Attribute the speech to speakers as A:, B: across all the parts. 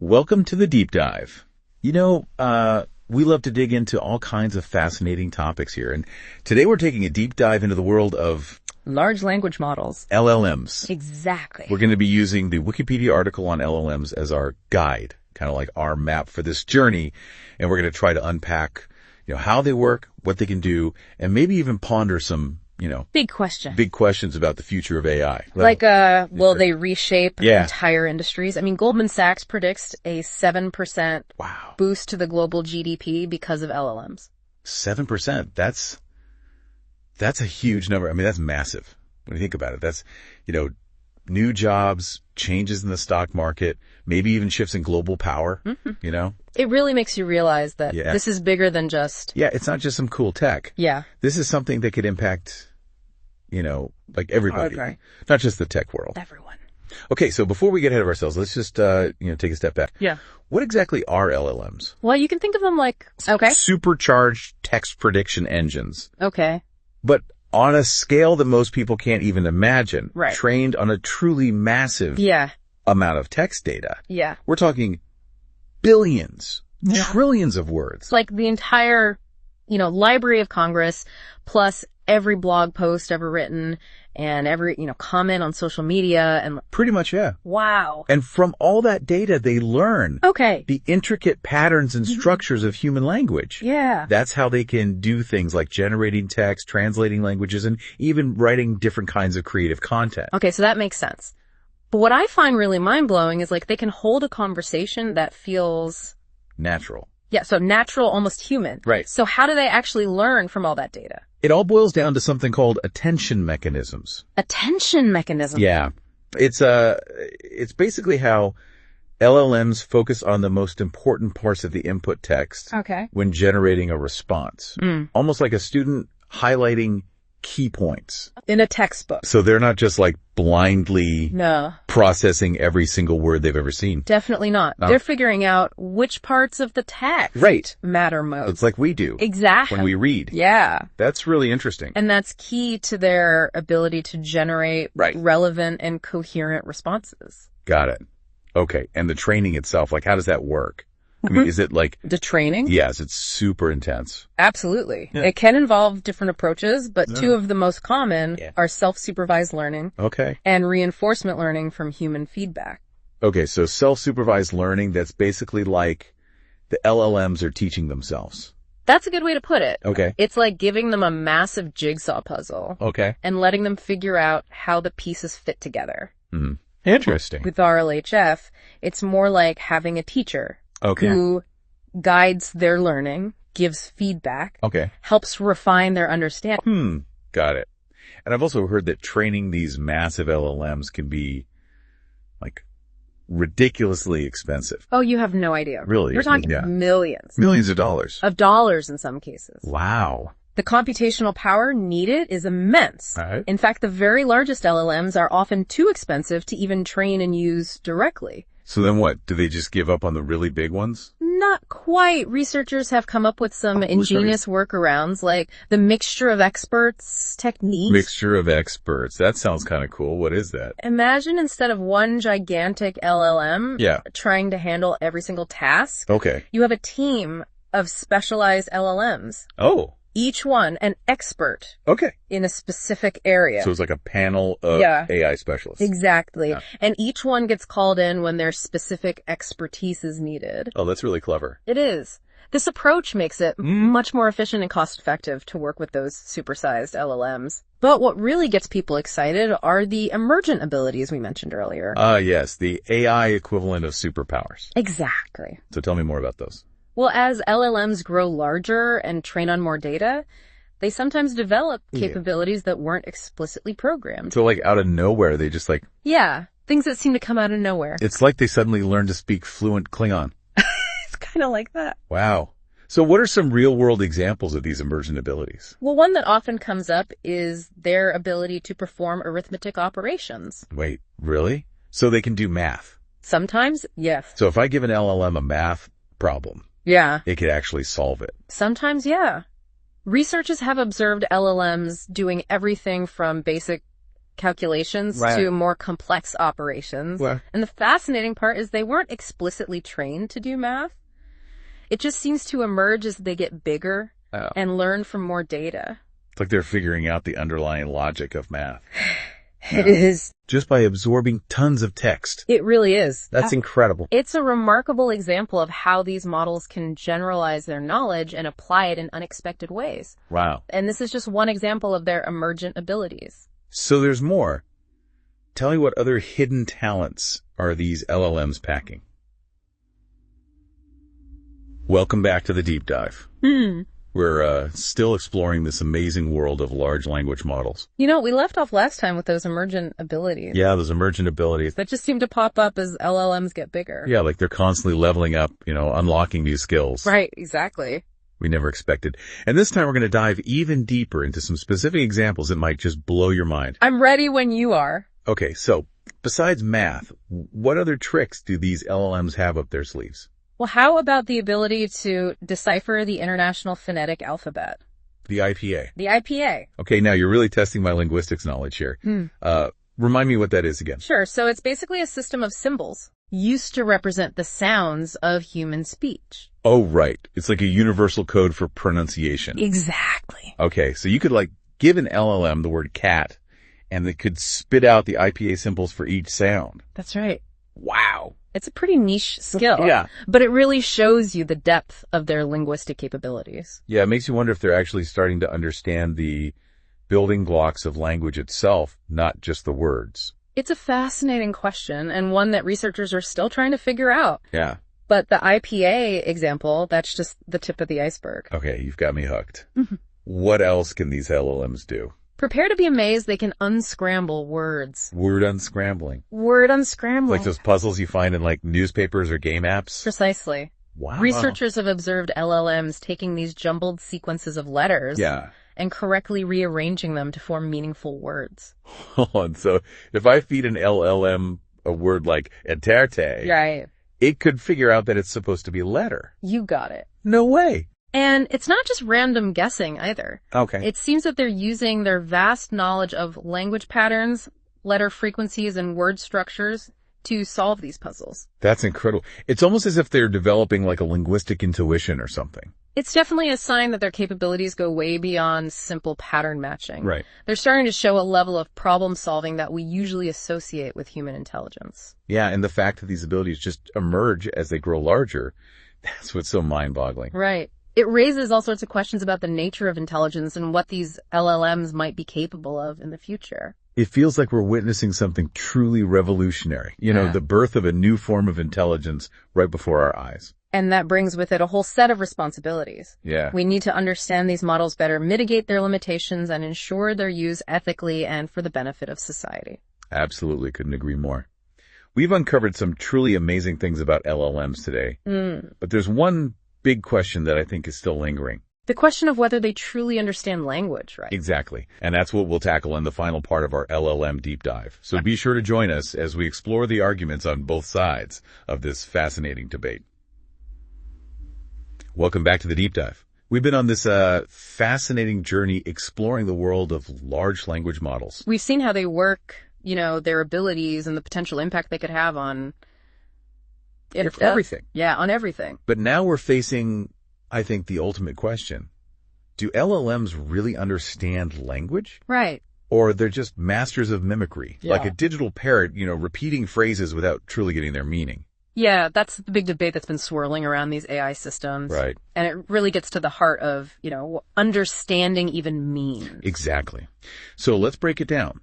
A: Welcome to the deep dive. We love to dig into all kinds of fascinating topics here. And today we're taking a deep dive into the world of
B: large language models.
A: LLMs.
B: Exactly.
A: We're going to be using the Wikipedia article on LLMs as our guide, kind of like our map for this journey. And we're going to try to unpack, how they work, what they can do, and maybe even ponder some,
B: big questions
A: about the future of AI.
B: Will they reshape entire industries? I mean, Goldman Sachs predicts a 7% boost to the global GDP because of LLMs.
A: 7%. That's a huge number. I mean, that's massive when you think about it. That's, new jobs, changes in the stock market, maybe even shifts in global power,
B: It really makes you realize that this is bigger than just...
A: Yeah, it's not just some cool tech.
B: Yeah.
A: This is something that could impact, like everybody. Okay. Not just the tech world.
B: Everyone.
A: Okay, so before we get ahead of ourselves, let's just, take a step back.
B: Yeah.
A: What exactly are LLMs?
B: Well, you can think of them like... Okay.
A: Supercharged text prediction engines.
B: Okay.
A: But on a scale that most people can't even imagine.
B: Right.
A: Trained on a truly massive amount of text data.
B: Yeah.
A: We're talking billions, trillions of words.
B: It's like the entire, Library of Congress, plus every blog post ever written and every, comment on social media and...
A: Pretty much, yeah.
B: Wow.
A: And from all that data, they learn the intricate patterns and structures of human language.
B: Yeah.
A: That's how they can do things like generating text, translating languages, and even writing different kinds of creative content.
B: Okay, so that makes sense. But what I find really mind-blowing is they can hold a conversation that feels...
A: natural.
B: Yeah, so natural, almost human.
A: Right.
B: So how do they actually learn from all that data?
A: It all boils down to something called attention mechanisms.
B: Attention mechanisms?
A: Yeah. It's basically how LLMs focus on the most important parts of the input text when generating a response. Almost like a student highlighting key points.
B: In a textbook.
A: So they're not just blindly processing every single word they've ever seen.
B: Definitely not. No. They're figuring out which parts of the text matter most.
A: It's like we do.
B: Exactly.
A: When we read.
B: Yeah.
A: That's really interesting.
B: And that's key to their ability to generate relevant and coherent responses.
A: Got it. Okay. And the training itself, how does that work? I mean, is it
B: the training?
A: Yes, it's super intense.
B: Absolutely. Yeah. It can involve different approaches, but two of the most common are self-supervised learning and reinforcement learning from human feedback.
A: Okay, so self-supervised learning, that's basically like the LLMs are teaching themselves.
B: That's a good way to put it.
A: Okay.
B: It's like giving them a massive jigsaw puzzle.
A: Okay.
B: And letting them figure out how the pieces fit together.
A: Mm-hmm. Interesting.
B: With RLHF, it's more like having a teacher. Who guides their learning, gives feedback, helps refine their understanding.
A: Got it. And I've also heard that training these massive LLMs can be, ridiculously expensive.
B: Oh, you have no idea.
A: Really?
B: You're talking millions.
A: Millions of dollars.
B: Of dollars in some cases.
A: Wow.
B: The computational power needed is immense.
A: Right.
B: In fact, the very largest LLMs are often too expensive to even train and use directly.
A: So then what? Do they just give up on the really big ones?
B: Not quite. Researchers have come up with some ingenious workarounds, like the mixture of experts technique.
A: Mixture of experts. That sounds kind of cool. What is that?
B: Imagine instead of one gigantic LLM trying to handle every single task, you have a team of specialized LLMs.
A: Oh.
B: Each one an expert in a specific area.
A: So it's like a panel of AI specialists.
B: Exactly. Yeah. And each one gets called in when their specific expertise is needed.
A: Oh, that's really clever.
B: It is. This approach makes it much more efficient and cost-effective to work with those supersized LLMs. But what really gets people excited are the emergent abilities we mentioned earlier.
A: Yes, the AI equivalent of superpowers.
B: Exactly.
A: So tell me more about those.
B: Well, as LLMs grow larger and train on more data, they sometimes develop capabilities that weren't explicitly programmed.
A: So out of nowhere, they just
B: Yeah, things that seem to come out of nowhere.
A: It's like they suddenly learn to speak fluent Klingon.
B: It's kind of like that.
A: Wow. So what are some real-world examples of these emergent abilities?
B: Well, one that often comes up is their ability to perform arithmetic operations.
A: Wait, really? So they can do math?
B: Sometimes, yes.
A: So if I give an LLM a math problem, it could actually solve it.
B: Sometimes, yeah. Researchers have observed LLMs doing everything from basic calculations to more complex operations.
A: Well,
B: and the fascinating part is they weren't explicitly trained to do math. It just seems to emerge as they get bigger and learn from more data.
A: It's like they're figuring out the underlying logic of math.
B: It is.
A: Just by absorbing tons of text.
B: It really is.
A: That's incredible.
B: It's a remarkable example of how these models can generalize their knowledge and apply it in unexpected ways.
A: Wow.
B: And this is just one example of their emergent abilities.
A: So there's more. Tell me what other hidden talents are these LLMs packing? Welcome back to the deep dive. We're still exploring this amazing world of large language models.
B: You know, we left off last time with those emergent abilities.
A: Yeah, those emergent abilities.
B: That just seem to pop up as LLMs get bigger.
A: Yeah, like they're constantly leveling up, unlocking new skills.
B: Right, exactly.
A: We never expected. And this time we're going to dive even deeper into some specific examples that might just blow your mind.
B: I'm ready when you are.
A: Okay, so besides math, what other tricks do these LLMs have up their sleeves?
B: Well, how about the ability to decipher the International Phonetic Alphabet?
A: The IPA.
B: The IPA.
A: Okay, now you're really testing my linguistics knowledge here. Remind me what that is again.
B: Sure. So it's basically a system of symbols used to represent the sounds of human speech.
A: Oh, right. It's like a universal code for pronunciation.
B: Exactly.
A: Okay, so you could give an LLM the word cat, and it could spit out the IPA symbols for each sound.
B: That's right.
A: Wow.
B: It's a pretty niche skill.
A: Yeah.
B: But it really shows you the depth of their linguistic capabilities.
A: Yeah, it makes you wonder if they're actually starting to understand the building blocks of language itself, not just the words.
B: It's a fascinating question, and one that researchers are still trying to figure out.
A: Yeah.
B: But the IPA example, that's just the tip of the iceberg.
A: Okay, you've got me hooked. What else can these LLMs do?
B: Prepare to be amazed they can unscramble words.
A: Word unscrambling.
B: Word unscrambling.
A: Like those puzzles you find in newspapers or game apps?
B: Precisely.
A: Wow.
B: Researchers have observed LLMs taking these jumbled sequences of letters and correctly rearranging them to form meaningful words.
A: Hold on. So if I feed an LLM a word like enterte,
B: right,
A: it could figure out that it's supposed to be a letter.
B: You got it.
A: No way.
B: And it's not just random guessing either.
A: Okay.
B: It seems that they're using their vast knowledge of language patterns, letter frequencies, and word structures to solve these puzzles.
A: That's incredible. It's almost as if they're developing like a linguistic intuition or something.
B: It's definitely a sign that their capabilities go way beyond simple pattern matching.
A: Right.
B: They're starting to show a level of problem solving that we usually associate with human intelligence.
A: Yeah, and the fact that these abilities just emerge as they grow larger, that's what's so mind-boggling.
B: Right. It raises all sorts of questions about the nature of intelligence and what these LLMs might be capable of in the future.
A: It feels like we're witnessing something truly revolutionary. The birth of a new form of intelligence right before our eyes.
B: And that brings with it a whole set of responsibilities.
A: Yeah.
B: We need to understand these models better, mitigate their limitations, and ensure their use ethically and for the benefit of society.
A: Absolutely. Couldn't agree more. We've uncovered some truly amazing things about LLMs today. But there's one big question that I think is still lingering.
B: The question of whether they truly understand language, right?
A: Exactly. And that's what we'll tackle in the final part of our LLM deep dive. So be sure to join us as we explore the arguments on both sides of this fascinating debate. Welcome back to the deep dive. We've been on this fascinating journey exploring the world of large language models.
B: We've seen how they work, their abilities and the potential impact they could have on
A: everything.
B: Yeah, on everything.
A: But now we're facing, I think, the ultimate question. Do LLMs really understand language?
B: Right.
A: Or they're just masters of mimicry, like a digital parrot, repeating phrases without truly getting their meaning?
B: Yeah, that's the big debate that's been swirling around these AI systems.
A: Right.
B: And it really gets to the heart of, what understanding even means.
A: Exactly. So let's break it down.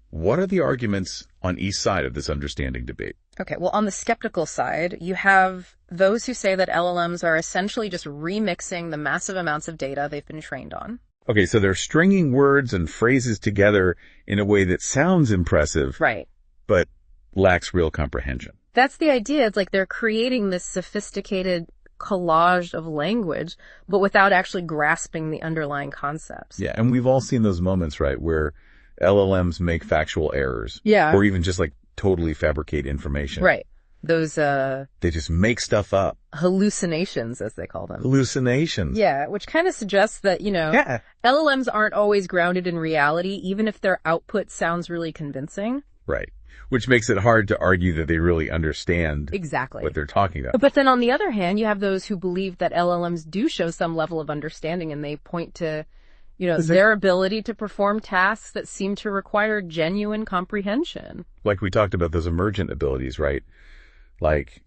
A: What are the arguments on each side of this understanding debate?
B: Okay, well, on the skeptical side, you have those who say that LLMs are essentially just remixing the massive amounts of data they've been trained on.
A: Okay, so they're stringing words and phrases together in a way that sounds impressive,
B: right,
A: but lacks real comprehension.
B: That's the idea. It's like they're creating this sophisticated collage of language, but without actually grasping the underlying concepts.
A: Yeah, and we've all seen those moments, right, where LLMs make factual errors.
B: Yeah.
A: Or even just totally fabricate information.
B: Right. Those,
A: They just make stuff up.
B: hallucinations, as they call them.
A: Hallucinations.
B: Yeah, which kind of suggests that, LLMs aren't always grounded in reality, even if their output sounds really convincing.
A: Right. Which makes it hard to argue that they really understand
B: exactly
A: what they're talking about.
B: But then on the other hand, you have those who believe that LLMs do show some level of understanding, and they point to, their ability to perform tasks that seem to require genuine comprehension.
A: Like we talked about those emergent abilities, right? Like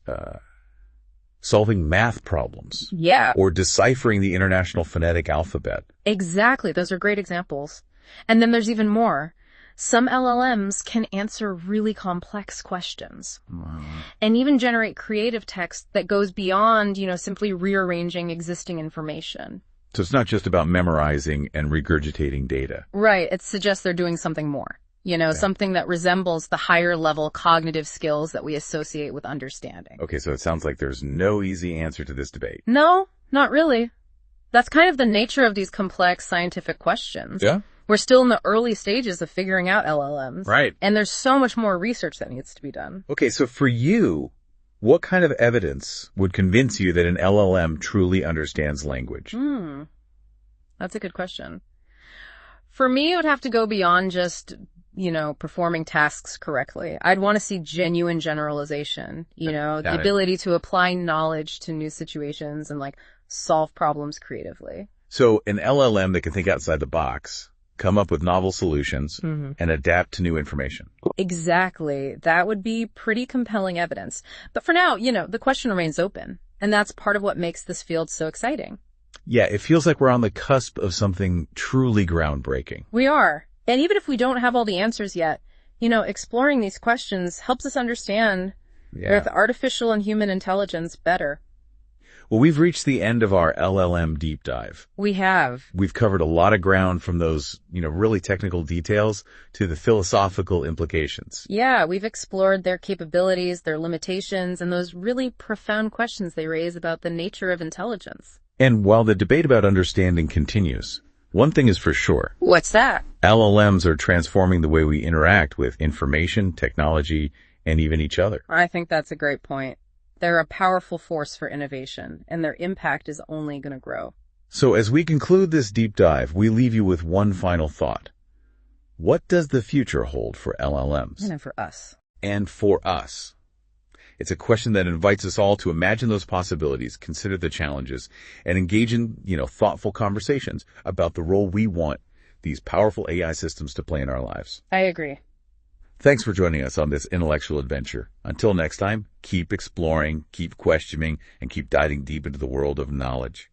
A: solving math problems.
B: Yeah.
A: Or deciphering the International Phonetic Alphabet.
B: Exactly. Those are great examples. And then there's even more. Some LLMs can answer really complex questions and even generate creative text that goes beyond, simply rearranging existing information.
A: So it's not just about memorizing and regurgitating data.
B: Right. It suggests they're doing something more, something that resembles the higher level cognitive skills that we associate with understanding.
A: Okay, so it sounds like there's no easy answer to this debate.
B: No, not really. That's kind of the nature of these complex scientific questions.
A: Yeah.
B: We're still in the early stages of figuring out LLMs.
A: Right.
B: And there's so much more research that needs to be done.
A: Okay, so for you, what kind of evidence would convince you that an LLM truly understands language?
B: That's a good question. For me, it would have to go beyond just, performing tasks correctly. I'd want to see genuine generalization, the ability to apply knowledge to new situations and solve problems creatively.
A: So an LLM that can think outside the box, come up with novel solutions, and adapt to new information.
B: Exactly. That would be pretty compelling evidence. But for now, the question remains open. And that's part of what makes this field so exciting.
A: Yeah, it feels like we're on the cusp of something truly groundbreaking.
B: We are. And even if we don't have all the answers yet, exploring these questions helps us understand both artificial and human intelligence better.
A: Well, we've reached the end of our LLM deep dive.
B: We have.
A: We've covered a lot of ground from those, really technical details to the philosophical implications.
B: Yeah, we've explored their capabilities, their limitations, and those really profound questions they raise about the nature of intelligence.
A: And while the debate about understanding continues, one thing is for sure.
B: What's that?
A: LLMs are transforming the way we interact with information, technology, and even each other.
B: I think that's a great point. They're a powerful force for innovation, and their impact is only going to grow.
A: So as we conclude this deep dive, we leave you with one final thought. What does the future hold for LLMs?
B: And for us.
A: And for us. It's a question that invites us all to imagine those possibilities, consider the challenges, and engage in, thoughtful conversations about the role we want these powerful AI systems to play in our lives.
B: I agree.
A: Thanks for joining us on this intellectual adventure. Until next time, keep exploring, keep questioning, and keep diving deep into the world of knowledge.